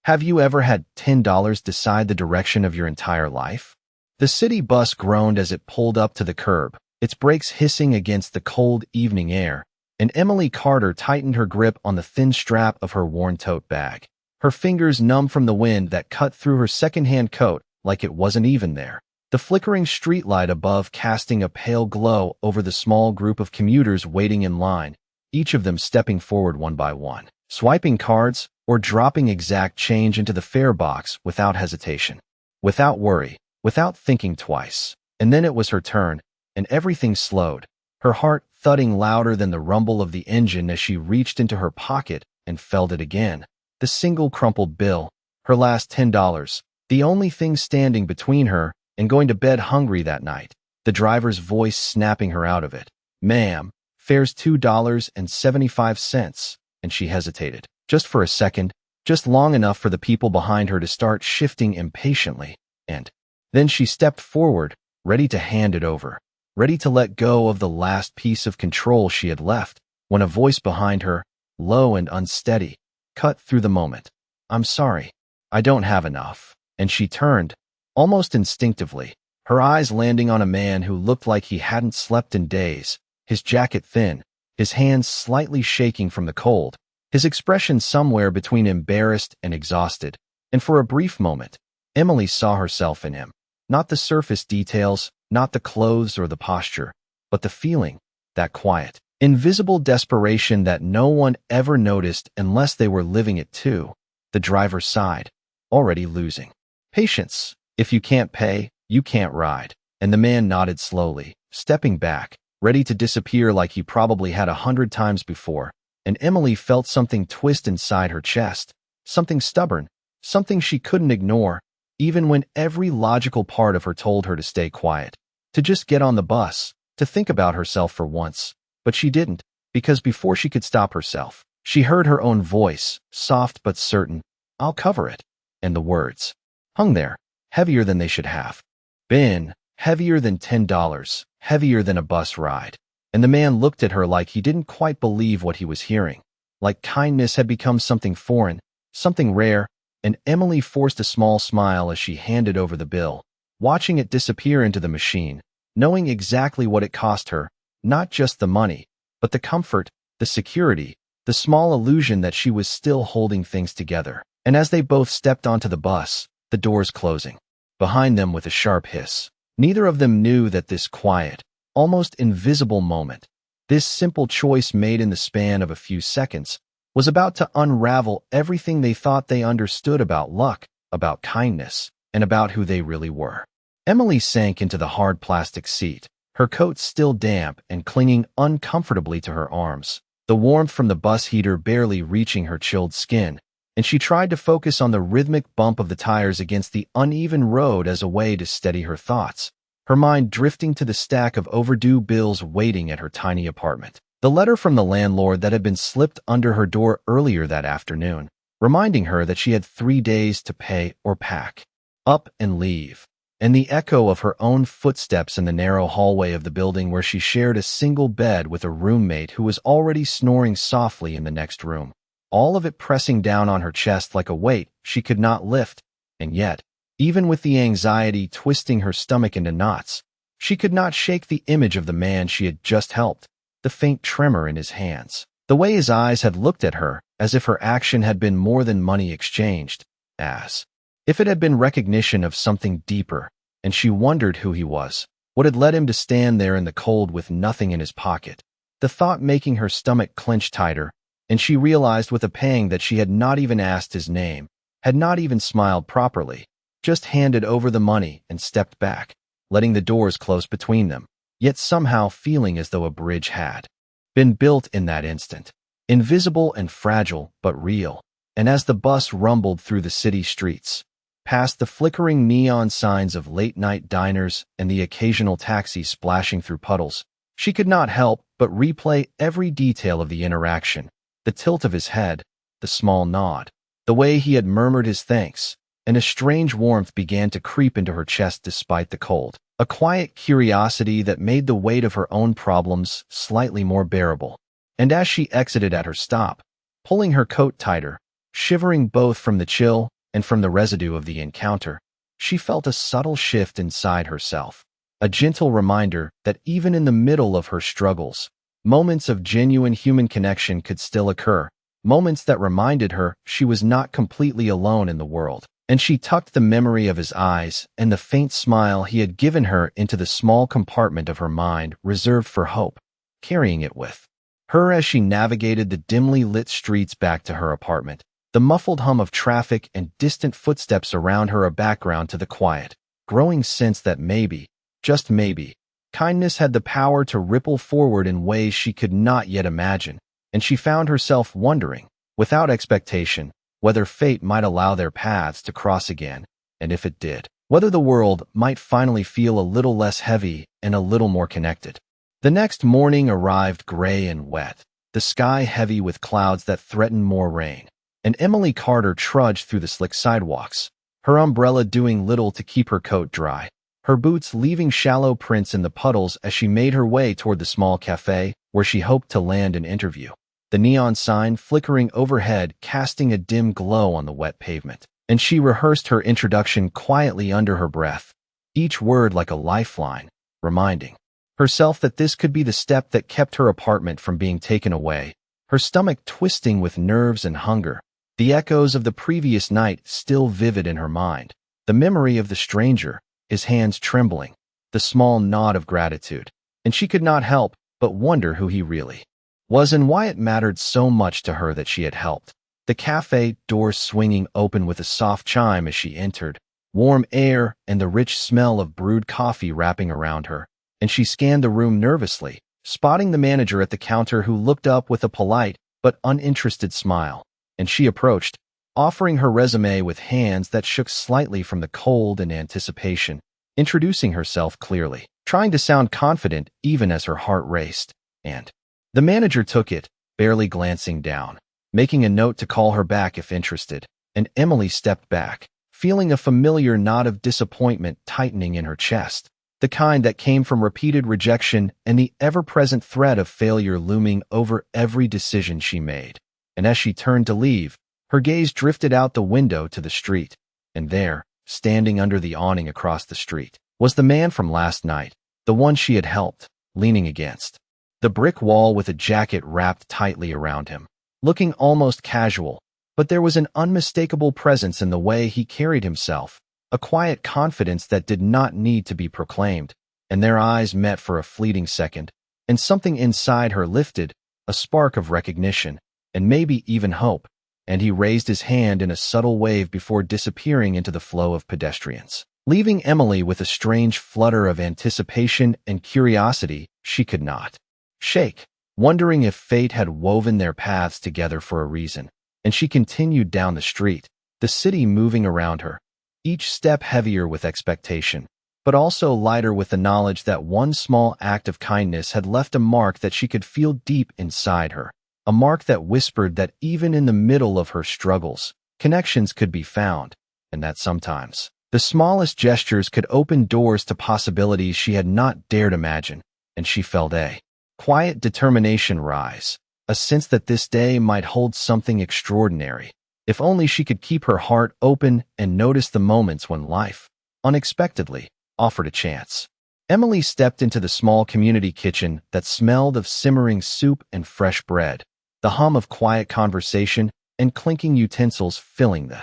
Have you ever had $10 decide the direction of your entire life? The city bus groaned as it pulled up to the curb, its brakes hissing against the cold evening air, and Emily Carter tightened her grip on the thin strap of her worn tote bag. Her fingers numb from the wind that cut through her secondhand coat like it wasn't even there. The flickering streetlight above casting a pale glow over the small group of commuters waiting in line, each of them stepping forward one by one, swiping cards or dropping exact change into the fare box without hesitation, without worry, without thinking twice. And then it was her turn, and everything slowed, her heart thudding louder than the rumble of the engine as she reached into her pocket and felt it again. The single crumpled bill, her last $10, the only thing standing between her and going to bed hungry that night, the driver's voice snapping her out of it. "Ma'am, fare's $2.75, and she hesitated. Just for a second, just long enough for the people behind her to start shifting impatiently, and then she stepped forward, ready to hand it over, ready to let go of the last piece of control she had left, when a voice behind her, low and unsteady, cut through the moment. "I'm sorry, I don't have enough." And she turned, almost instinctively, her eyes landing on a man who looked like he hadn't slept in days, his jacket thin, his hands slightly shaking from the cold, his expression somewhere between embarrassed and exhausted. And for a brief moment, Emily saw herself in him. Not the surface details, not the clothes or the posture, but the feeling, that quiet, invisible desperation that no one ever noticed unless they were living it too. The driver sighed, already losing patience. "If you can't pay, you can't ride." And the man nodded slowly, stepping back, ready to disappear like he probably had 100 times before. And Emily felt something twist inside her chest, something stubborn, something she couldn't ignore, even when every logical part of her told her to stay quiet, to just get on the bus, to think about herself for once. But she didn't, because before she could stop herself, she heard her own voice, soft but certain, "I'll cover it." And the words hung there, heavier than they should have been, heavier than $10, heavier than a bus ride. And the man looked at her like he didn't quite believe what he was hearing, like kindness had become something foreign, something rare, and Emily forced a small smile as she handed over the bill, watching it disappear into the machine, knowing exactly what it cost her, not just the money, but the comfort, the security, the small illusion that she was still holding things together. And as they both stepped onto the bus, the doors closing behind them with a sharp hiss, neither of them knew that this quiet, almost invisible moment, this simple choice made in the span of a few seconds, was about to unravel everything they thought they understood about luck, about kindness, and about who they really were. Emily sank into the hard plastic seat, her coat still damp and clinging uncomfortably to her arms, the warmth from the bus heater barely reaching her chilled skin, and she tried to focus on the rhythmic bump of the tires against the uneven road as a way to steady her thoughts, her mind drifting to the stack of overdue bills waiting at her tiny apartment. The letter from the landlord that had been slipped under her door earlier that afternoon, reminding her that she had 3 days to pay or pack up and leave, and the echo of her own footsteps in the narrow hallway of the building where she shared a single bed with a roommate who was already snoring softly in the next room. All of it pressing down on her chest like a weight she could not lift, and yet, even with the anxiety twisting her stomach into knots, she could not shake the image of the man she had just helped, the faint tremor in his hands, the way his eyes had looked at her as if her action had been more than money exchanged, as if it had been recognition of something deeper, and she wondered who he was, what had led him to stand there in the cold with nothing in his pocket. The thought making her stomach clench tighter, and she realized with a pang that she had not even asked his name, had not even smiled properly, just handed over the money and stepped back, letting the doors close between them, yet somehow feeling as though a bridge had been built in that instant, invisible and fragile but real. And as the bus rumbled through the city streets, past the flickering neon signs of late-night diners and the occasional taxi splashing through puddles, she could not help but replay every detail of the interaction, the tilt of his head, the small nod, the way he had murmured his thanks, and a strange warmth began to creep into her chest despite the cold, a quiet curiosity that made the weight of her own problems slightly more bearable. And as she exited at her stop, pulling her coat tighter, shivering both from the chill and from the residue of the encounter, she felt a subtle shift inside herself, a gentle reminder that even in the middle of her struggles, moments of genuine human connection could still occur, moments that reminded her she was not completely alone in the world. And she tucked the memory of his eyes and the faint smile he had given her into the small compartment of her mind reserved for hope, carrying it with her as she navigated the dimly lit streets back to her apartment. The muffled hum of traffic and distant footsteps around her a background to the quiet, growing sense that maybe, just maybe, kindness had the power to ripple forward in ways she could not yet imagine, and she found herself wondering, without expectation, whether fate might allow their paths to cross again, and if it did, whether the world might finally feel a little less heavy and a little more connected. The next morning arrived gray and wet, the sky heavy with clouds that threatened more rain, and Emily Carter trudged through the slick sidewalks, her umbrella doing little to keep her coat dry, her boots leaving shallow prints in the puddles as she made her way toward the small cafe where she hoped to land an interview. The neon sign flickering overhead casting a dim glow on the wet pavement, and she rehearsed her introduction quietly under her breath, each word like a lifeline, reminding herself that this could be the step that kept her apartment from being taken away, her stomach twisting with nerves and hunger, the echoes of the previous night still vivid in her mind, the memory of the stranger, his hands trembling, the small nod of gratitude, and she could not help but wonder who he really was and why it mattered so much to her that she had helped. The cafe doors swinging open with a soft chime as she entered, warm air and the rich smell of brewed coffee wrapping around her, and she scanned the room nervously, spotting the manager at the counter who looked up with a polite but uninterested smile, and she approached, offering her resume with hands that shook slightly from the cold and anticipation, introducing herself clearly, trying to sound confident even as her heart raced, and the manager took it, barely glancing down, making a note to call her back if interested, and Emily stepped back, feeling a familiar knot of disappointment tightening in her chest, the kind that came from repeated rejection and the ever-present threat of failure looming over every decision she made. And as she turned to leave, her gaze drifted out the window to the street, and there, standing under the awning across the street, was the man from last night, the one she had helped, leaning against the brick wall with a jacket wrapped tightly around him, looking almost casual, but there was an unmistakable presence in the way he carried himself, a quiet confidence that did not need to be proclaimed, and their eyes met for a fleeting second, and something inside her lifted, a spark of recognition, and maybe even hope, and he raised his hand in a subtle wave before disappearing into the flow of pedestrians, leaving Emily with a strange flutter of anticipation and curiosity she could not shake, wondering if fate had woven their paths together for a reason. And she continued down the street, the city moving around her, each step heavier with expectation, but also lighter with the knowledge that one small act of kindness had left a mark that she could feel deep inside her, a mark that whispered that even in the middle of her struggles, connections could be found, and that sometimes the smallest gestures could open doors to possibilities she had not dared imagine. And she felt a quiet determination rise, a sense that this day might hold something extraordinary, if only she could keep her heart open and notice the moments when life, unexpectedly, offered a chance. Emily stepped into the small community kitchen that smelled of simmering soup and fresh bread, the hum of quiet conversation and clinking utensils filling the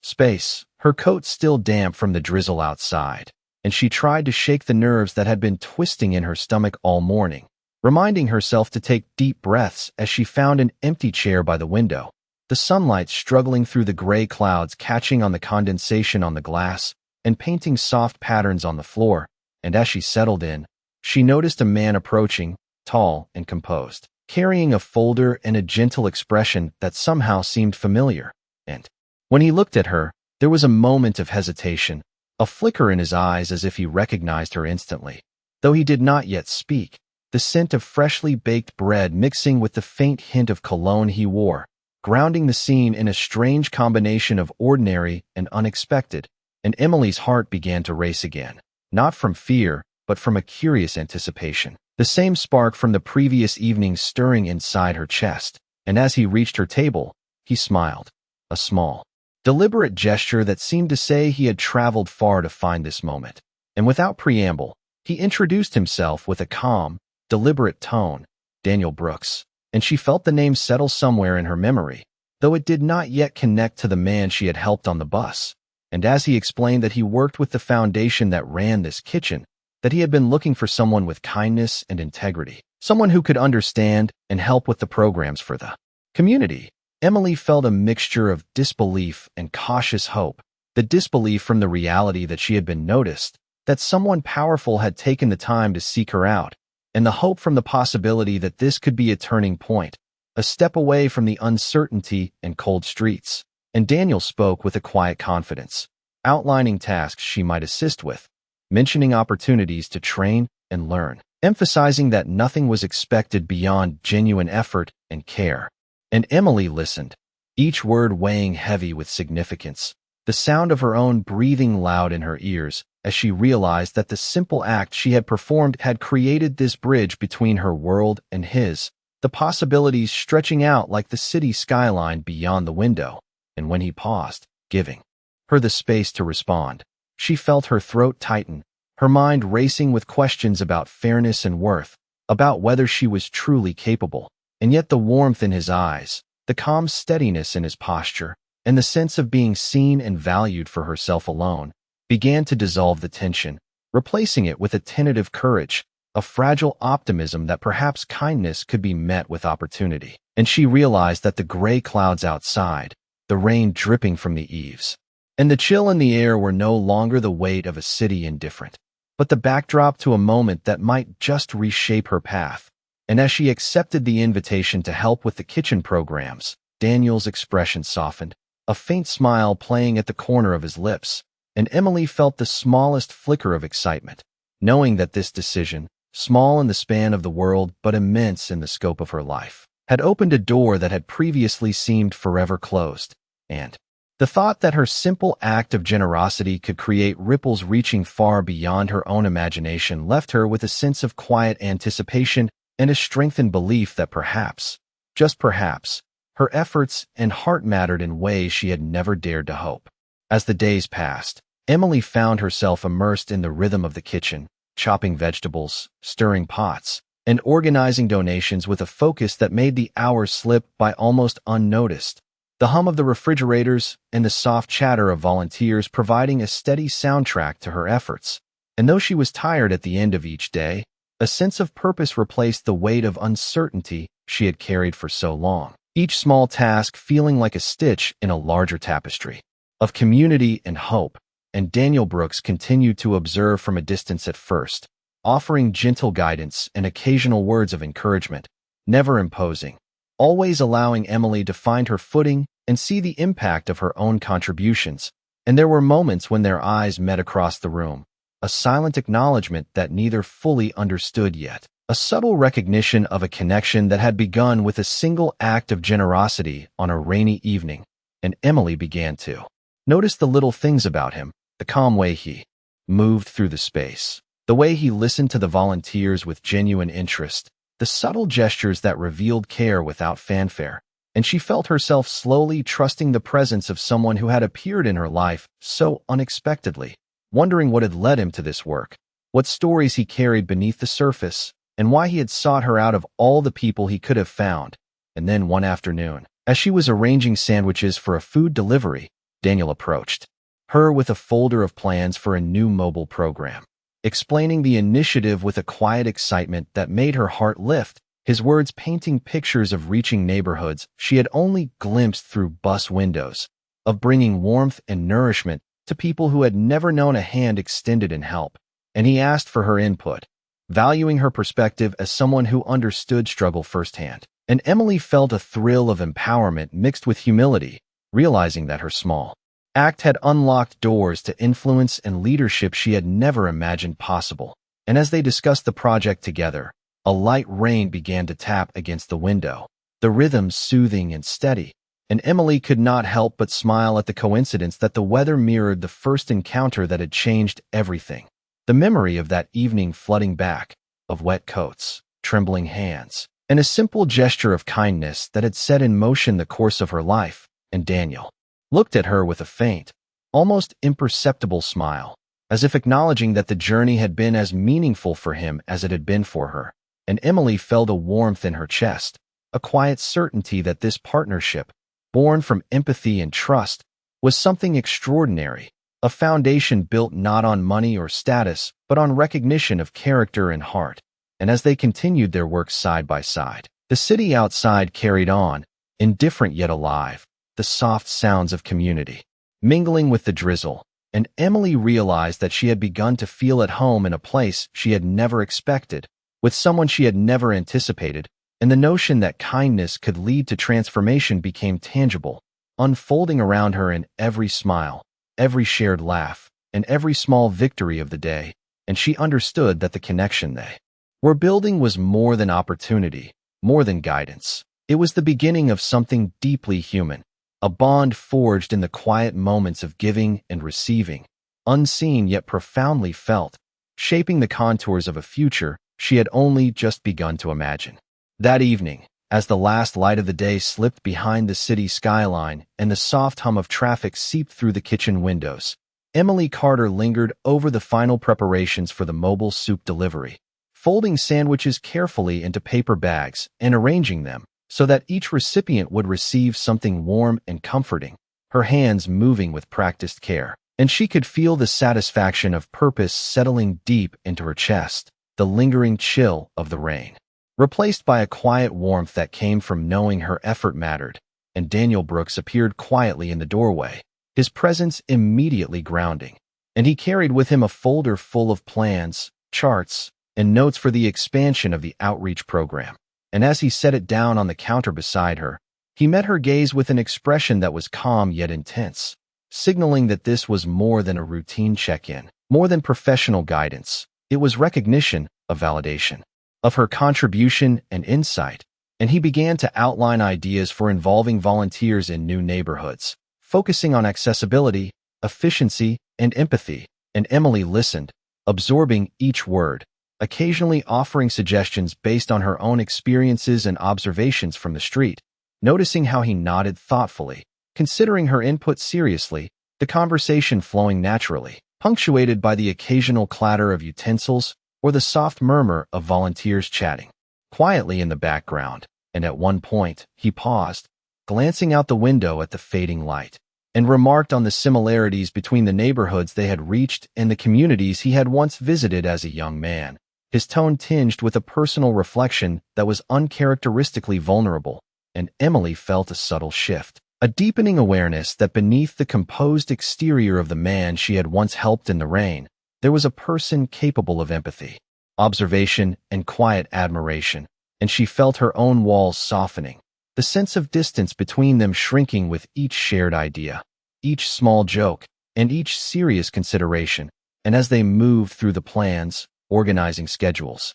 space, her coat still damp from the drizzle outside, and she tried to shake the nerves that had been twisting in her stomach all morning, reminding herself to take deep breaths as she found an empty chair by the window, the sunlight struggling through the gray clouds catching on the condensation on the glass and painting soft patterns on the floor, and as she settled in, she noticed a man approaching, tall and composed, carrying a folder and a gentle expression that somehow seemed familiar, and when he looked at her, there was a moment of hesitation, a flicker in his eyes as if he recognized her instantly, though he did not yet speak. The scent of freshly baked bread mixing with the faint hint of cologne he wore, grounding the scene in a strange combination of ordinary and unexpected, and Emily's heart began to race again, not from fear, but from a curious anticipation, the same spark from the previous evening stirring inside her chest, and as he reached her table, he smiled, a small, deliberate gesture that seemed to say he had traveled far to find this moment. And without preamble, he introduced himself with a calm, deliberate tone, Daniel Brooks, and she felt the name settle somewhere in her memory, though it did not yet connect to the man she had helped on the bus. And as he explained that he worked with the foundation that ran this kitchen, that he had been looking for someone with kindness and integrity, someone who could understand and help with the programs for the community, Emily felt a mixture of disbelief and cautious hope. The disbelief from the reality that she had been noticed, that someone powerful had taken the time to seek her out, and the hope from the possibility that this could be a turning point, a step away from the uncertainty and cold streets. And Daniel spoke with a quiet confidence, outlining tasks she might assist with, mentioning opportunities to train and learn, emphasizing that nothing was expected beyond genuine effort and care. And Emily listened, each word weighing heavy with significance, the sound of her own breathing loud in her ears as she realized that the simple act she had performed had created this bridge between her world and his, the possibilities stretching out like the city skyline beyond the window. And when he paused, giving her the space to respond, she felt her throat tighten, her mind racing with questions about fairness and worth, about whether she was truly capable. And yet the warmth in his eyes, the calm steadiness in his posture, and the sense of being seen and valued for herself alone, began to dissolve the tension, replacing it with a tentative courage, a fragile optimism that perhaps kindness could be met with opportunity. And she realized that the gray clouds outside, the rain dripping from the eaves, and the chill in the air were no longer the weight of a city indifferent, but the backdrop to a moment that might just reshape her path. And as she accepted the invitation to help with the kitchen programs, Daniel's expression softened, a faint smile playing at the corner of his lips, and Emily felt the smallest flicker of excitement, knowing that this decision, small in the span of the world but immense in the scope of her life, had opened a door that had previously seemed forever closed. And the thought that her simple act of generosity could create ripples reaching far beyond her own imagination left her with a sense of quiet anticipation and a strengthened belief that perhaps, just perhaps, her efforts and heart mattered in ways she had never dared to hope. As the days passed, Emily found herself immersed in the rhythm of the kitchen, chopping vegetables, stirring pots, and organizing donations with a focus that made the hours slip by almost unnoticed. The hum of the refrigerators and the soft chatter of volunteers providing a steady soundtrack to her efforts. And though she was tired at the end of each day, a sense of purpose replaced the weight of uncertainty she had carried for so long, each small task feeling like a stitch in a larger tapestry of community and hope. And Daniel Brooks continued to observe from a distance at first, offering gentle guidance and occasional words of encouragement, never imposing, always allowing Emily to find her footing and see the impact of her own contributions. And there were moments when their eyes met across the room, a silent acknowledgment that neither fully understood yet, a subtle recognition of a connection that had begun with a single act of generosity on a rainy evening. And Emily began to notice the little things about him, the calm way he moved through the space, the way he listened to the volunteers with genuine interest, the subtle gestures that revealed care without fanfare. And she felt herself slowly trusting the presence of someone who had appeared in her life so unexpectedly, wondering what had led him to this work, what stories he carried beneath the surface, and why he had sought her out of all the people he could have found. And then one afternoon, as she was arranging sandwiches for a food delivery, Daniel approached her with a folder of plans for a new mobile program, explaining the initiative with a quiet excitement that made her heart lift, his words painting pictures of reaching neighborhoods she had only glimpsed through bus windows, of bringing warmth and nourishment to people who had never known a hand extended in help. And he asked for her input, valuing her perspective as someone who understood struggle firsthand. And Emily felt a thrill of empowerment mixed with humility, realizing that her small act had unlocked doors to influence and leadership she had never imagined possible. And as they discussed the project together, a light rain began to tap against the window, the rhythm soothing and steady. And Emily could not help but smile at the coincidence that the weather mirrored the first encounter that had changed everything. The memory of that evening flooding back, of wet coats, trembling hands, and a simple gesture of kindness that had set in motion the course of her life. And Daniel looked at her with a faint, almost imperceptible smile, as if acknowledging that the journey had been as meaningful for him as it had been for her. And Emily felt a warmth in her chest, a quiet certainty that this partnership, born from empathy and trust, was something extraordinary, a foundation built not on money or status, but on recognition of character and heart. And as they continued their work side by side, the city outside carried on, indifferent yet alive, the soft sounds of community, mingling with the drizzle, and Emily realized that she had begun to feel at home in a place she had never expected, with someone she had never anticipated, and the notion that kindness could lead to transformation became tangible, unfolding around her in every smile, every shared laugh, and every small victory of the day, and she understood that the connection they were building was more than opportunity, more than guidance. It was the beginning of something deeply human, a bond forged in the quiet moments of giving and receiving, unseen yet profoundly felt, shaping the contours of a future she had only just begun to imagine. That evening, as the last light of the day slipped behind the city skyline and the soft hum of traffic seeped through the kitchen windows, Emily Carter lingered over the final preparations for the mobile soup delivery, folding sandwiches carefully into paper bags and arranging them so that each recipient would receive something warm and comforting, her hands moving with practiced care. And she could feel the satisfaction of purpose settling deep into her chest, the lingering chill of the rain, replaced by a quiet warmth that came from knowing her effort mattered. And Daniel Brooks appeared quietly in the doorway, his presence immediately grounding, and he carried with him a folder full of plans, charts, and notes for the expansion of the outreach program. And as he set it down on the counter beside her, he met her gaze with an expression that was calm yet intense, signaling that this was more than a routine check-in, more than professional guidance. It was recognition, a validation of her contribution and insight, and he began to outline ideas for involving volunteers in new neighborhoods, focusing on accessibility, efficiency, and empathy. And Emily listened, absorbing each word, occasionally offering suggestions based on her own experiences and observations from the street, noticing how he nodded thoughtfully, considering her input seriously, the conversation flowing naturally, punctuated by the occasional clatter of utensils or the soft murmur of volunteers chatting quietly in the background. And at one point, he paused, glancing out the window at the fading light, and remarked on the similarities between the neighborhoods they had reached and the communities he had once visited as a young man, his tone tinged with a personal reflection that was uncharacteristically vulnerable. And Emily felt a subtle shift, a deepening awareness that beneath the composed exterior of the man she had once helped in the rain, there was a person capable of empathy, observation, and quiet admiration, and she felt her own walls softening, the sense of distance between them shrinking with each shared idea, each small joke, and each serious consideration. And as they moved through the plans, organizing schedules,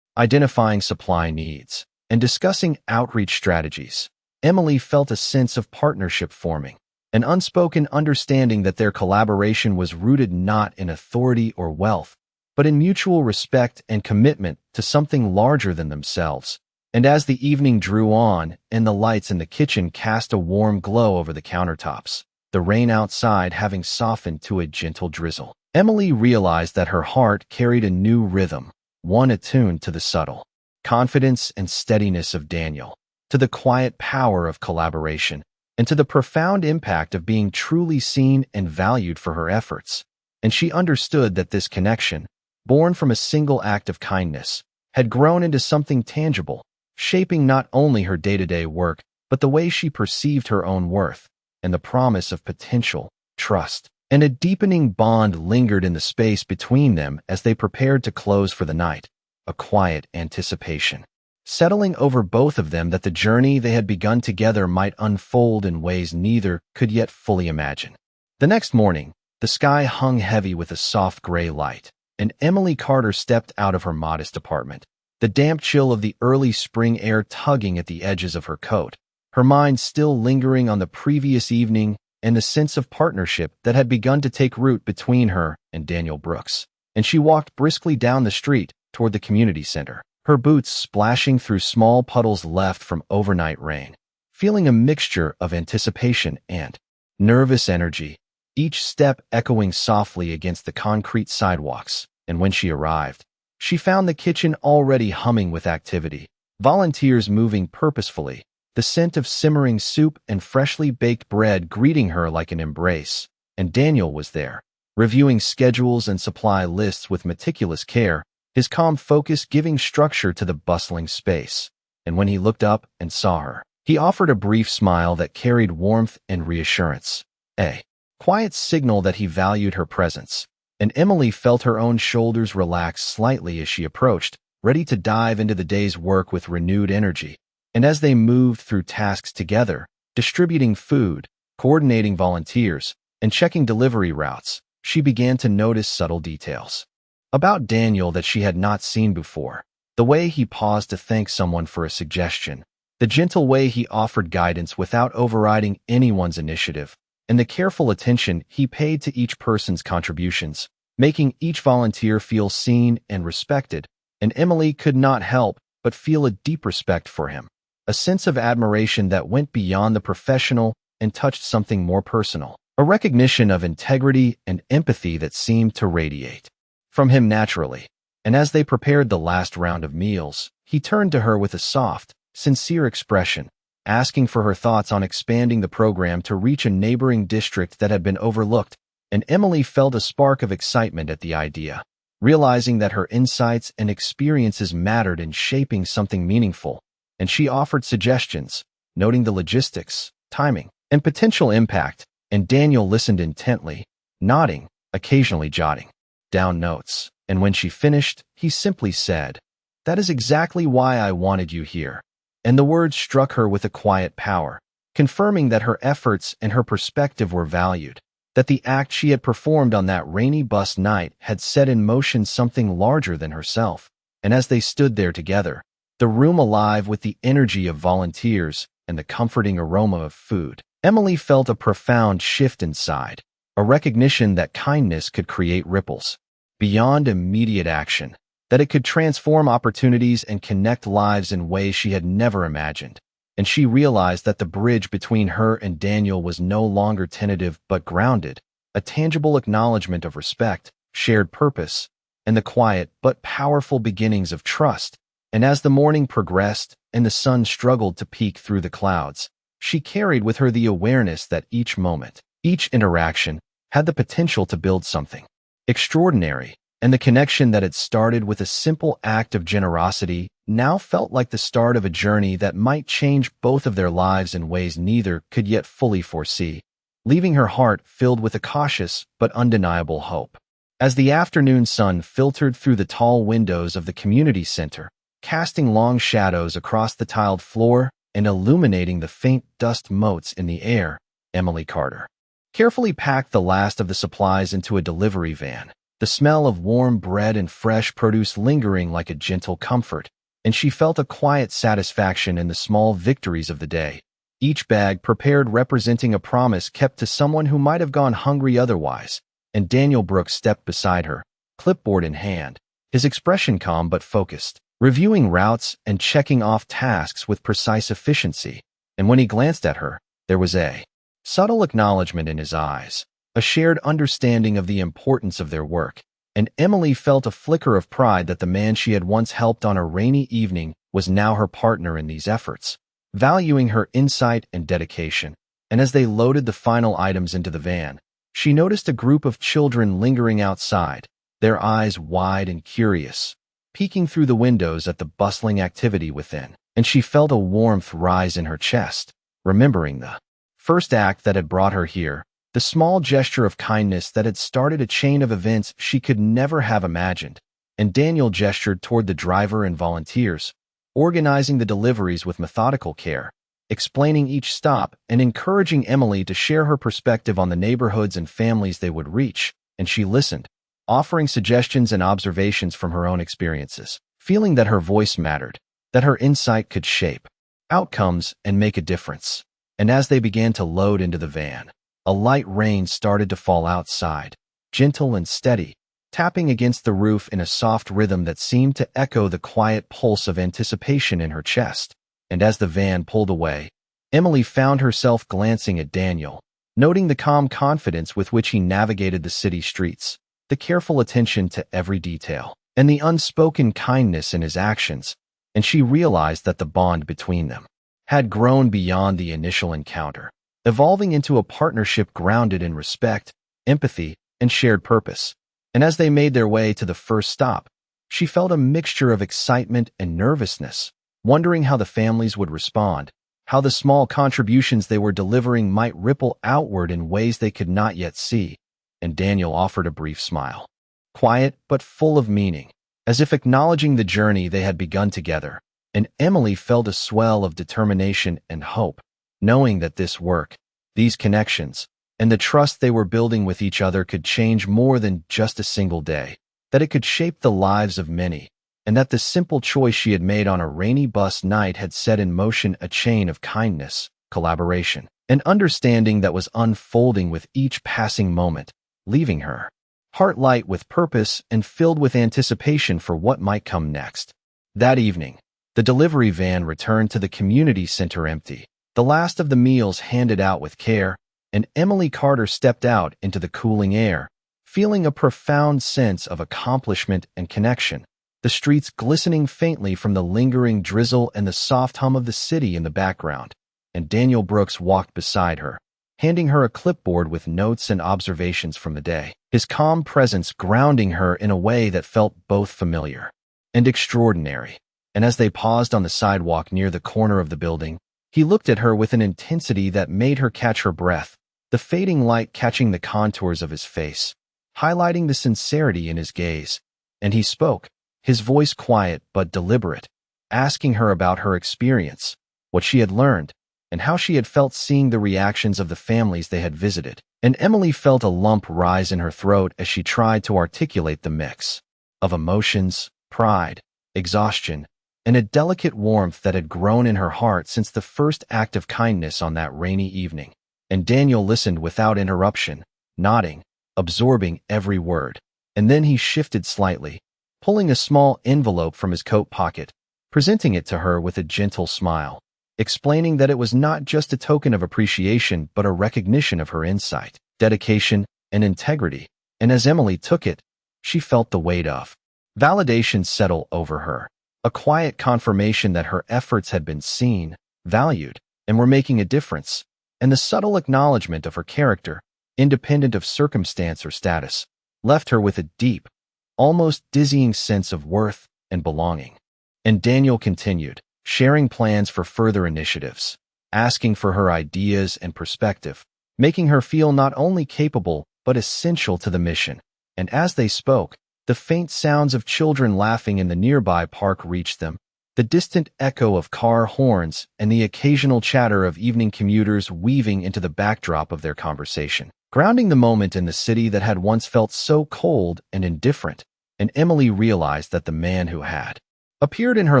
identifying supply needs, and discussing outreach strategies, Emily felt a sense of partnership forming, an unspoken understanding that their collaboration was rooted not in authority or wealth, but in mutual respect and commitment to something larger than themselves. And as the evening drew on and the lights in the kitchen cast a warm glow over the countertops, the rain outside having softened to a gentle drizzle, Emily realized that her heart carried a new rhythm, one attuned to the subtle confidence and steadiness of Daniel, to the quiet power of collaboration, and to the profound impact of being truly seen and valued for her efforts. And she understood that this connection, born from a single act of kindness, had grown into something tangible, shaping not only her day-to-day work, but the way she perceived her own worth, and the promise of potential, trust, and a deepening bond lingered in the space between them as they prepared to close for the night, a quiet anticipation settling over both of them that the journey they had begun together might unfold in ways neither could yet fully imagine. The next morning, the sky hung heavy with a soft gray light, and Emily Carter stepped out of her modest apartment, the damp chill of the early spring air tugging at the edges of her coat, her mind still lingering on the previous evening and the sense of partnership that had begun to take root between her and Daniel Brooks. And she walked briskly down the street toward the community center, her boots splashing through small puddles left from overnight rain, feeling a mixture of anticipation and nervous energy, each step echoing softly against the concrete sidewalks. And when she arrived, she found the kitchen already humming with activity, volunteers moving purposefully, the scent of simmering soup and freshly baked bread greeting her like an embrace. And Daniel was there, reviewing schedules and supply lists with meticulous care, his calm focus giving structure to the bustling space. And when he looked up and saw her, he offered a brief smile that carried warmth and reassurance, a quiet signal that he valued her presence. And Emily felt her own shoulders relax slightly as she approached, ready to dive into the day's work with renewed energy. And as they moved through tasks together, distributing food, coordinating volunteers, and checking delivery routes, she began to notice subtle details about Daniel that she had not seen before. The way he paused to thank someone for a suggestion, the gentle way he offered guidance without overriding anyone's initiative, and the careful attention he paid to each person's contributions, making each volunteer feel seen and respected. And Emily could not help but feel a deep respect for him, a sense of admiration that went beyond the professional and touched something more personal, a recognition of integrity and empathy that seemed to radiate from him naturally. And as they prepared the last round of meals, he turned to her with a soft, sincere expression, asking for her thoughts on expanding the program to reach a neighboring district that had been overlooked. And Emily felt a spark of excitement at the idea, realizing that her insights and experiences mattered in shaping something meaningful. And she offered suggestions, noting the logistics, timing, and potential impact. And Daniel listened intently, nodding, occasionally jotting down notes. And when she finished, he simply said, "That is exactly why I wanted you here." And the words struck her with a quiet power, confirming that her efforts and her perspective were valued, that the act she had performed on that rainy bus night had set in motion something larger than herself. And as they stood there together, the room alive with the energy of volunteers and the comforting aroma of food, Emily felt a profound shift inside, a recognition that kindness could create ripples beyond immediate action, that it could transform opportunities and connect lives in ways she had never imagined. And she realized that the bridge between her and Daniel was no longer tentative but grounded, a tangible acknowledgment of respect, shared purpose, and the quiet but powerful beginnings of trust. And as the morning progressed and the sun struggled to peek through the clouds, she carried with her the awareness that each moment, each interaction, had the potential to build something extraordinary. And the connection that had started with a simple act of generosity now felt like the start of a journey that might change both of their lives in ways neither could yet fully foresee, leaving her heart filled with a cautious but undeniable hope. As the afternoon sun filtered through the tall windows of the community center, casting long shadows across the tiled floor and illuminating the faint dust motes in the air, Emily Carter carefully packed the last of the supplies into a delivery van, the smell of warm bread and fresh produce lingering like a gentle comfort. And she felt a quiet satisfaction in the small victories of the day, each bag prepared representing a promise kept to someone who might have gone hungry otherwise. And Daniel Brooks stepped beside her, clipboard in hand, his expression calm but focused, reviewing routes and checking off tasks with precise efficiency. And when he glanced at her, there was a subtle acknowledgment in his eyes, a shared understanding of the importance of their work. And Emily felt a flicker of pride that the man she had once helped on a rainy evening was now her partner in these efforts, valuing her insight and dedication. And as they loaded the final items into the van, she noticed a group of children lingering outside, their eyes wide and curious, peeking through the windows at the bustling activity within. And she felt a warmth rise in her chest, remembering the first act that had brought her here, the small gesture of kindness that had started a chain of events she could never have imagined. And Daniel gestured toward the driver and volunteers, organizing the deliveries with methodical care, explaining each stop and encouraging Emily to share her perspective on the neighborhoods and families they would reach. And she listened, offering suggestions and observations from her own experiences, feeling that her voice mattered, that her insight could shape outcomes and make a difference. And as they began to load into the van, a light rain started to fall outside, gentle and steady, tapping against the roof in a soft rhythm that seemed to echo the quiet pulse of anticipation in her chest. And as the van pulled away, Emily found herself glancing at Daniel, noting the calm confidence with which he navigated the city streets, the careful attention to every detail, and the unspoken kindness in his actions, and she realized that the bond between them had grown beyond the initial encounter, evolving into a partnership grounded in respect, empathy, and shared purpose. And as they made their way to the first stop, she felt a mixture of excitement and nervousness, wondering how the families would respond, how the small contributions they were delivering might ripple outward in ways they could not yet see. And Daniel offered a brief smile, quiet but full of meaning, as if acknowledging the journey they had begun together. And Emily felt a swell of determination and hope, knowing that this work, these connections, and the trust they were building with each other could change more than just a single day, that it could shape the lives of many, and that the simple choice she had made on a rainy bus night had set in motion a chain of kindness, collaboration, and understanding that was unfolding with each passing moment, leaving her heart light with purpose and filled with anticipation for what might come next. That evening, the delivery van returned to the community center empty, the last of the meals handed out with care, and Emily Carter stepped out into the cooling air, feeling a profound sense of accomplishment and connection, the streets glistening faintly from the lingering drizzle and the soft hum of the city in the background. And Daniel Brooks walked beside her, handing her a clipboard with notes and observations from the day, his calm presence grounding her in a way that felt both familiar and extraordinary. And as they paused on the sidewalk near the corner of the building, he looked at her with an intensity that made her catch her breath, the fading light catching the contours of his face, highlighting the sincerity in his gaze. And he spoke, his voice quiet but deliberate, asking her about her experience, what she had learned, and how she had felt seeing the reactions of the families they had visited. And Emily felt a lump rise in her throat as she tried to articulate the mix of emotions, pride, exhaustion, and a delicate warmth that had grown in her heart since the first act of kindness on that rainy evening. And Daniel listened without interruption, nodding, absorbing every word. And then he shifted slightly, pulling a small envelope from his coat pocket, presenting it to her with a gentle smile, explaining that it was not just a token of appreciation but a recognition of her insight, dedication, and integrity. And as Emily took it, she felt the weight of validation settle over her, a quiet confirmation that her efforts had been seen, valued, and were making a difference, and the subtle acknowledgment of her character, independent of circumstance or status, left her with a deep, almost dizzying sense of worth and belonging. And Daniel continued, sharing plans for further initiatives, asking for her ideas and perspective, making her feel not only capable but essential to the mission. And as they spoke, the faint sounds of children laughing in the nearby park reached them, the distant echo of car horns and the occasional chatter of evening commuters weaving into the backdrop of their conversation, grounding the moment in the city that had once felt so cold and indifferent. And Emily realized that the man who had appeared in her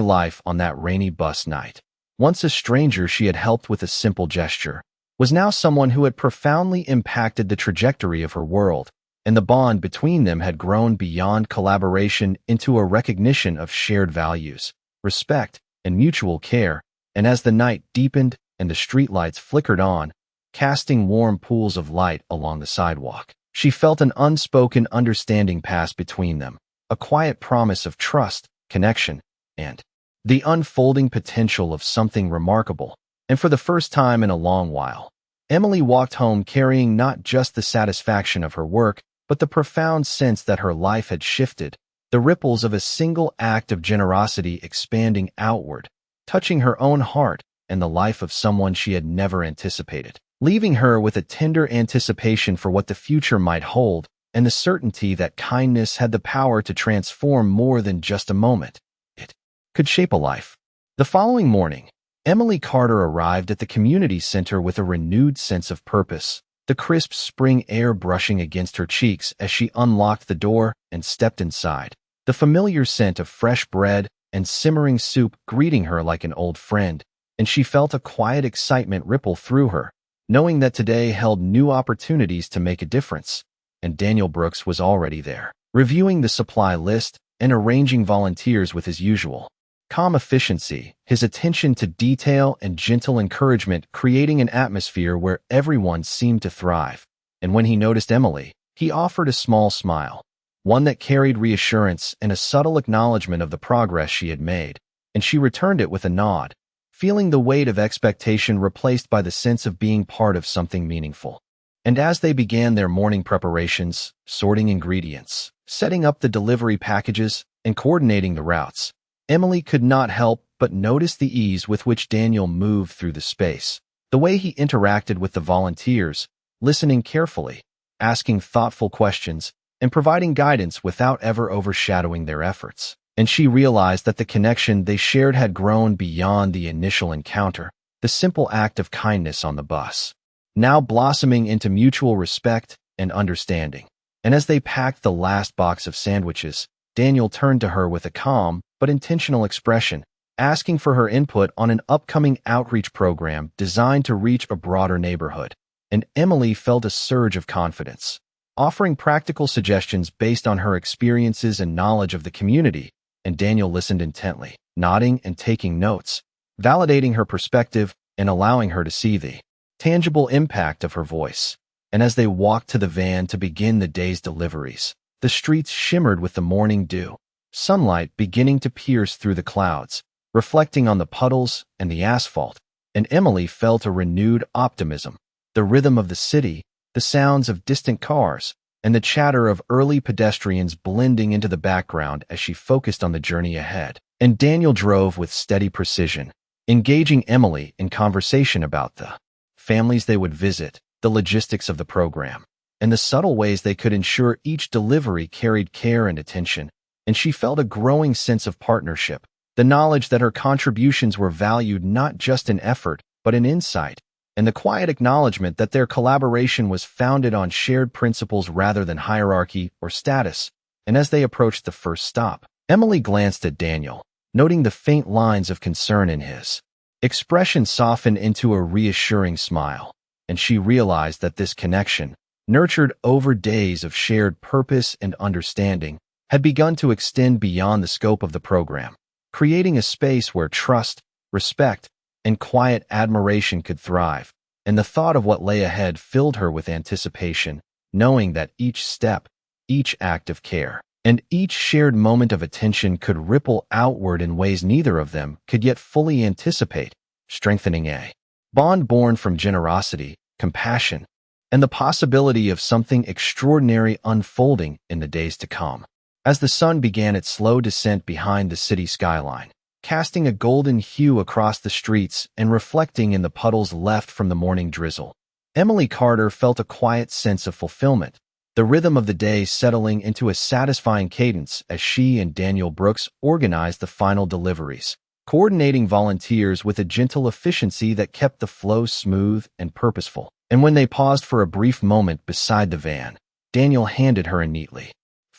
life on that rainy bus night, once a stranger she had helped with a simple gesture, was now someone who had profoundly impacted the trajectory of her world. And the bond between them had grown beyond collaboration into a recognition of shared values, respect, and mutual care. And as the night deepened and the streetlights flickered on, casting warm pools of light along the sidewalk, she felt an unspoken understanding pass between them, a quiet promise of trust, connection, and the unfolding potential of something remarkable. And for the first time in a long while, Emily walked home carrying not just the satisfaction of her work, but the profound sense that her life had shifted, the ripples of a single act of generosity expanding outward, touching her own heart and the life of someone she had never anticipated, leaving her with a tender anticipation for what the future might hold, and the certainty that kindness had the power to transform more than just a moment. It could shape a life. The following morning, Emily Carter arrived at the community center with a renewed sense of purpose, the crisp spring air brushing against her cheeks as she unlocked the door and stepped inside, the familiar scent of fresh bread and simmering soup greeting her like an old friend. And she felt a quiet excitement ripple through her, knowing that today held new opportunities to make a difference. And Daniel Brooks was already there, reviewing the supply list and arranging volunteers with his usual calm efficiency, his attention to detail and gentle encouragement creating an atmosphere where everyone seemed to thrive. And when he noticed Emily, he offered a small smile, one that carried reassurance and a subtle acknowledgment of the progress she had made, and she returned it with a nod, feeling the weight of expectation replaced by the sense of being part of something meaningful. And as they began their morning preparations, sorting ingredients, setting up the delivery packages, and coordinating the routes, Emily could not help but notice the ease with which Daniel moved through the space, the way he interacted with the volunteers, listening carefully, asking thoughtful questions, and providing guidance without ever overshadowing their efforts. And she realized that the connection they shared had grown beyond the initial encounter, the simple act of kindness on the bus, now blossoming into mutual respect and understanding. And as they packed the last box of sandwiches, Daniel turned to her with a calm but intentional expression, asking for her input on an upcoming outreach program designed to reach a broader neighborhood. And Emily felt a surge of confidence, offering practical suggestions based on her experiences and knowledge of the community. And Daniel listened intently, nodding and taking notes, validating her perspective and allowing her to see the tangible impact of her voice. And as they walked to the van to begin the day's deliveries, the streets shimmered with the morning dew, sunlight beginning to pierce through the clouds, reflecting on the puddles and the asphalt. And Emily felt a renewed optimism, the rhythm of the city, the sounds of distant cars, and the chatter of early pedestrians blending into the background as she focused on the journey ahead. And Daniel drove with steady precision, engaging Emily in conversation about the families they would visit, the logistics of the program, and the subtle ways they could ensure each delivery carried care and attention. And she felt a growing sense of partnership, the knowledge that her contributions were valued not just in effort, but in insight, and the quiet acknowledgement that their collaboration was founded on shared principles rather than hierarchy or status. And as they approached the first stop, Emily glanced at Daniel, noting the faint lines of concern in his expression softened into a reassuring smile, and she realized that this connection, nurtured over days of shared purpose and understanding, had begun to extend beyond the scope of the program, creating a space where trust, respect, and quiet admiration could thrive. And the thought of what lay ahead filled her with anticipation, knowing that each step, each act of care, and each shared moment of attention could ripple outward in ways neither of them could yet fully anticipate, strengthening a bond born from generosity, compassion, and the possibility of something extraordinary unfolding in the days to come. As the sun began its slow descent behind the city skyline, casting a golden hue across the streets and reflecting in the puddles left from the morning drizzle, Emily Carter felt a quiet sense of fulfillment, the rhythm of the day settling into a satisfying cadence as she and Daniel Brooks organized the final deliveries, coordinating volunteers with a gentle efficiency that kept the flow smooth and purposeful. And when they paused for a brief moment beside the van, Daniel handed her a neatly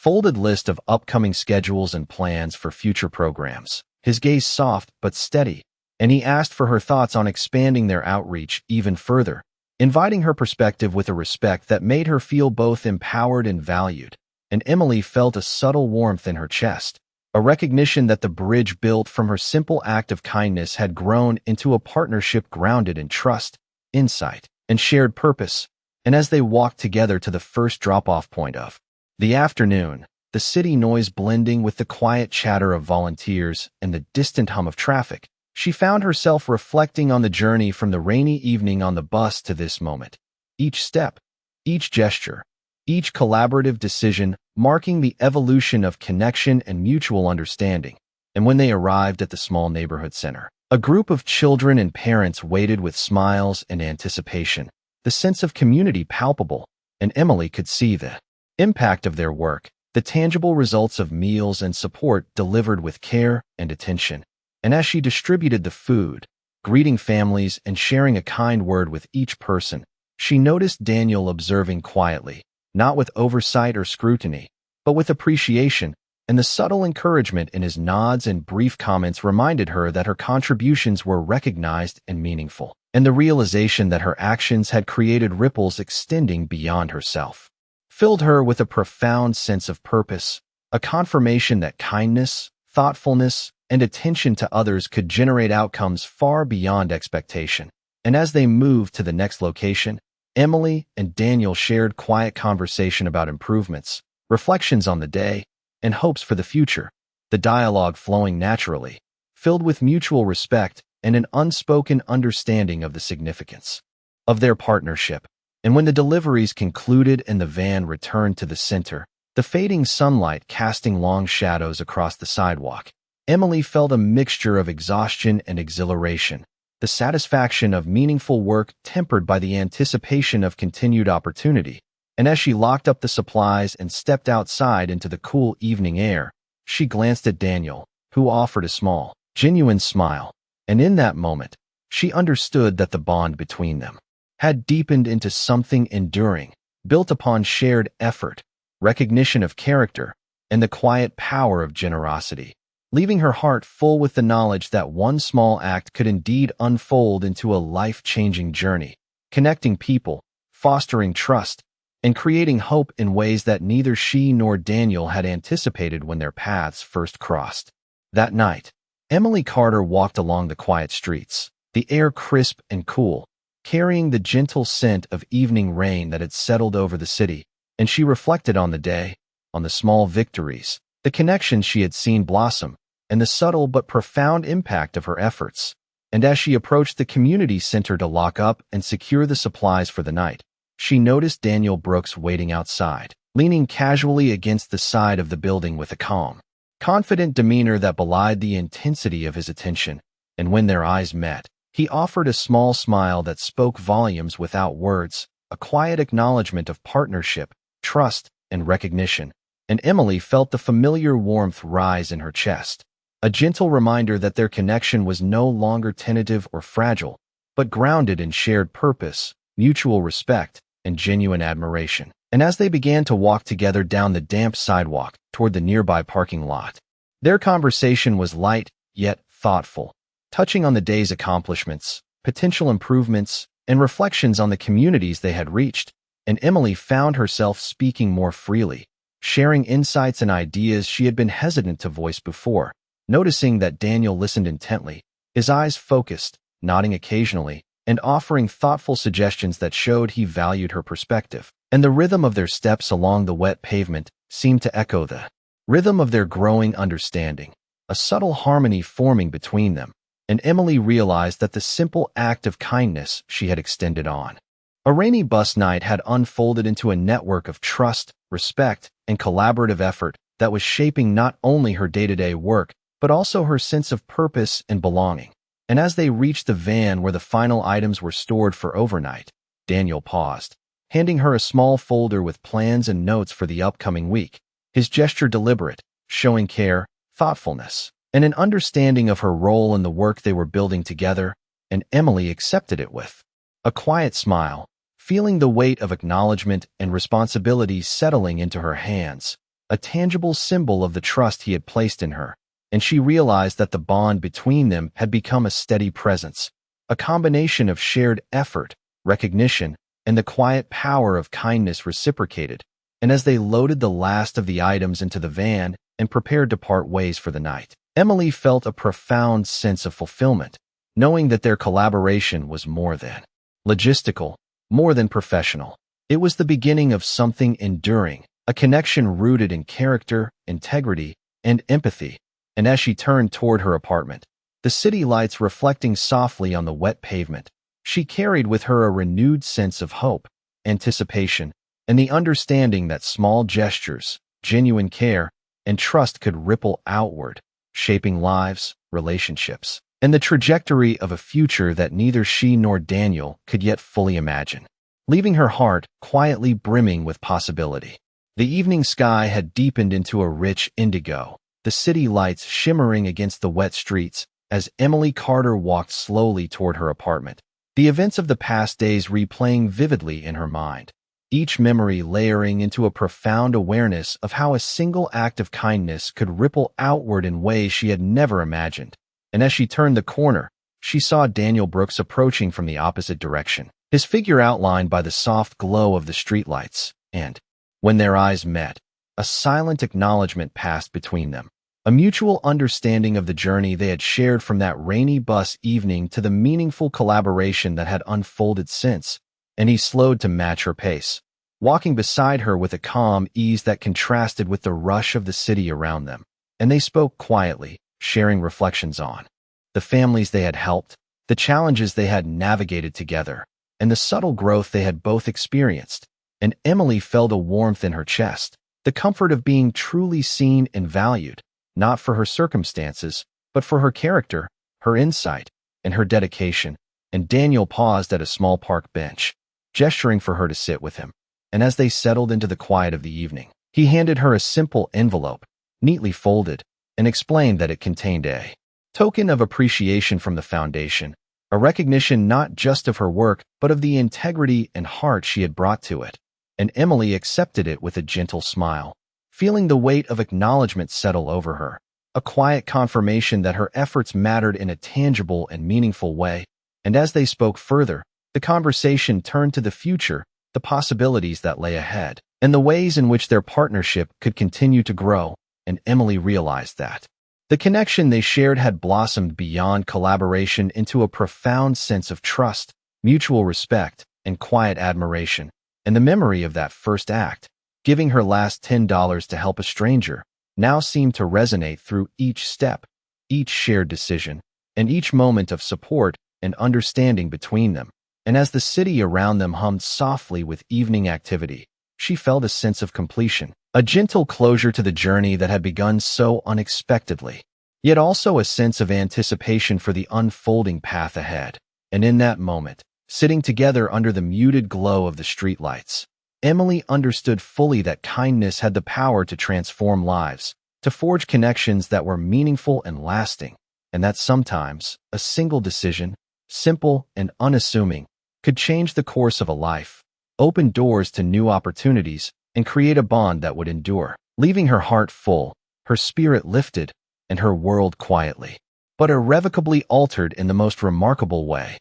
folded list of upcoming schedules and plans for future programs, his gaze soft but steady, and he asked for her thoughts on expanding their outreach even further, inviting her perspective with a respect that made her feel both empowered and valued. And Emily felt a subtle warmth in her chest, a recognition that the bridge built from her simple act of kindness had grown into a partnership grounded in trust, insight, and shared purpose. And as they walked together to the first drop-off point of the afternoon, the city noise blending with the quiet chatter of volunteers and the distant hum of traffic, she found herself reflecting on the journey from the rainy evening on the bus to this moment. Each step, each gesture, each collaborative decision marking the evolution of connection and mutual understanding. And when they arrived at the small neighborhood center, a group of children and parents waited with smiles and anticipation, the sense of community palpable, and Emily could see the impact of their work, the tangible results of meals and support delivered with care and attention. And as she distributed the food, greeting families and sharing a kind word with each person, she noticed Daniel observing quietly, not with oversight or scrutiny, but with appreciation, and the subtle encouragement in his nods and brief comments reminded her that her contributions were recognized and meaningful, and the realization that her actions had created ripples extending beyond herself filled her with a profound sense of purpose, a confirmation that kindness, thoughtfulness, and attention to others could generate outcomes far beyond expectation. And as they moved to the next location, Emily and Daniel shared quiet conversation about improvements, reflections on the day, and hopes for the future, the dialogue flowing naturally, filled with mutual respect and an unspoken understanding of the significance of their partnership. And when the deliveries concluded and the van returned to the center, the fading sunlight casting long shadows across the sidewalk, Emily felt a mixture of exhaustion and exhilaration, the satisfaction of meaningful work tempered by the anticipation of continued opportunity. And as she locked up the supplies and stepped outside into the cool evening air, she glanced at Daniel, who offered a small, genuine smile. And in that moment, she understood that the bond between them had deepened into something enduring, built upon shared effort, recognition of character, and the quiet power of generosity, leaving her heart full with the knowledge that one small act could indeed unfold into a life-changing journey, connecting people, fostering trust, and creating hope in ways that neither she nor Daniel had anticipated when their paths first crossed. That night, Emily Carter walked along the quiet streets, the air crisp and cool, carrying the gentle scent of evening rain that had settled over the city, and she reflected on the day, on the small victories, the connections she had seen blossom, and the subtle but profound impact of her efforts. And as she approached the community center to lock up and secure the supplies for the night, she noticed Daniel Brooks waiting outside, leaning casually against the side of the building with a calm, confident demeanor that belied the intensity of his attention. And when their eyes met, he offered a small smile that spoke volumes without words, a quiet acknowledgment of partnership, trust, and recognition. And Emily felt the familiar warmth rise in her chest, a gentle reminder that their connection was no longer tentative or fragile, but grounded in shared purpose, mutual respect, and genuine admiration. And as they began to walk together down the damp sidewalk toward the nearby parking lot, their conversation was light yet thoughtful, touching on the day's accomplishments, potential improvements, and reflections on the communities they had reached. And Emily found herself speaking more freely, sharing insights and ideas she had been hesitant to voice before, noticing that Daniel listened intently, his eyes focused, nodding occasionally, and offering thoughtful suggestions that showed he valued her perspective. And the rhythm of their steps along the wet pavement seemed to echo the rhythm of their growing understanding, a subtle harmony forming between them. And Emily realized that the simple act of kindness she had extended on a rainy bus night had unfolded into a network of trust, respect, and collaborative effort that was shaping not only her day-to-day work, but also her sense of purpose and belonging. And as they reached the van where the final items were stored for overnight, Daniel paused, handing her a small folder with plans and notes for the upcoming week, his gesture deliberate, showing care, thoughtfulness, and an understanding of her role in the work they were building together. And Emily accepted it with a quiet smile, feeling the weight of acknowledgment and responsibility settling into her hands, a tangible symbol of the trust he had placed in her. And she realized that the bond between them had become a steady presence, a combination of shared effort, recognition, and the quiet power of kindness reciprocated. And as they loaded the last of the items into the van and prepared to part ways for the night, Emily felt a profound sense of fulfillment, knowing that their collaboration was more than logistical, more than professional. It was the beginning of something enduring, a connection rooted in character, integrity, and empathy. And as she turned toward her apartment, the city lights reflecting softly on the wet pavement, she carried with her a renewed sense of hope, anticipation, and the understanding that small gestures, genuine care, and trust could ripple outward, shaping lives, relationships, and the trajectory of a future that neither she nor Daniel could yet fully imagine, leaving her heart quietly brimming with possibility. The evening sky had deepened into a rich indigo, the city lights shimmering against the wet streets as Emily Carter walked slowly toward her apartment, the events of the past days replaying vividly in her mind, each memory layering into a profound awareness of how a single act of kindness could ripple outward in ways she had never imagined. And as she turned the corner, she saw Daniel Brooks approaching from the opposite direction, his figure outlined by the soft glow of the streetlights. And when their eyes met, a silent acknowledgment passed between them, a mutual understanding of the journey they had shared from that rainy bus evening to the meaningful collaboration that had unfolded since, and he slowed to match her pace, walking beside her with a calm ease that contrasted with the rush of the city around them. And they spoke quietly, sharing reflections on the families they had helped, the challenges they had navigated together, and the subtle growth they had both experienced. And Emily felt a warmth in her chest, the comfort of being truly seen and valued, not for her circumstances, but for her character, her insight, and her dedication. And Daniel paused at a small park bench, gesturing for her to sit with him. And as they settled into the quiet of the evening, he handed her a simple envelope, neatly folded, and explained that it contained a token of appreciation from the foundation, a recognition not just of her work, but of the integrity and heart she had brought to it. And Emily accepted it with a gentle smile, feeling the weight of acknowledgment settle over her, a quiet confirmation that her efforts mattered in a tangible and meaningful way. And as they spoke further, the conversation turned to the future, the possibilities that lay ahead, and the ways in which their partnership could continue to grow. And Emily realized that the connection they shared had blossomed beyond collaboration into a profound sense of trust, mutual respect, and quiet admiration. And the memory of that first act, giving her last $10 to help a stranger, now seemed to resonate through each step, each shared decision, and each moment of support and understanding between them. And as the city around them hummed softly with evening activity, she felt a sense of completion, a gentle closure to the journey that had begun so unexpectedly, yet also a sense of anticipation for the unfolding path ahead. And in that moment, sitting together under the muted glow of the streetlights, Emily understood fully that kindness had the power to transform lives, to forge connections that were meaningful and lasting, and that sometimes a single decision, simple and unassuming, could change the course of a life, open doors to new opportunities, and create a bond that would endure, leaving her heart full, her spirit lifted, and her world quietly, but irrevocably altered in the most remarkable way.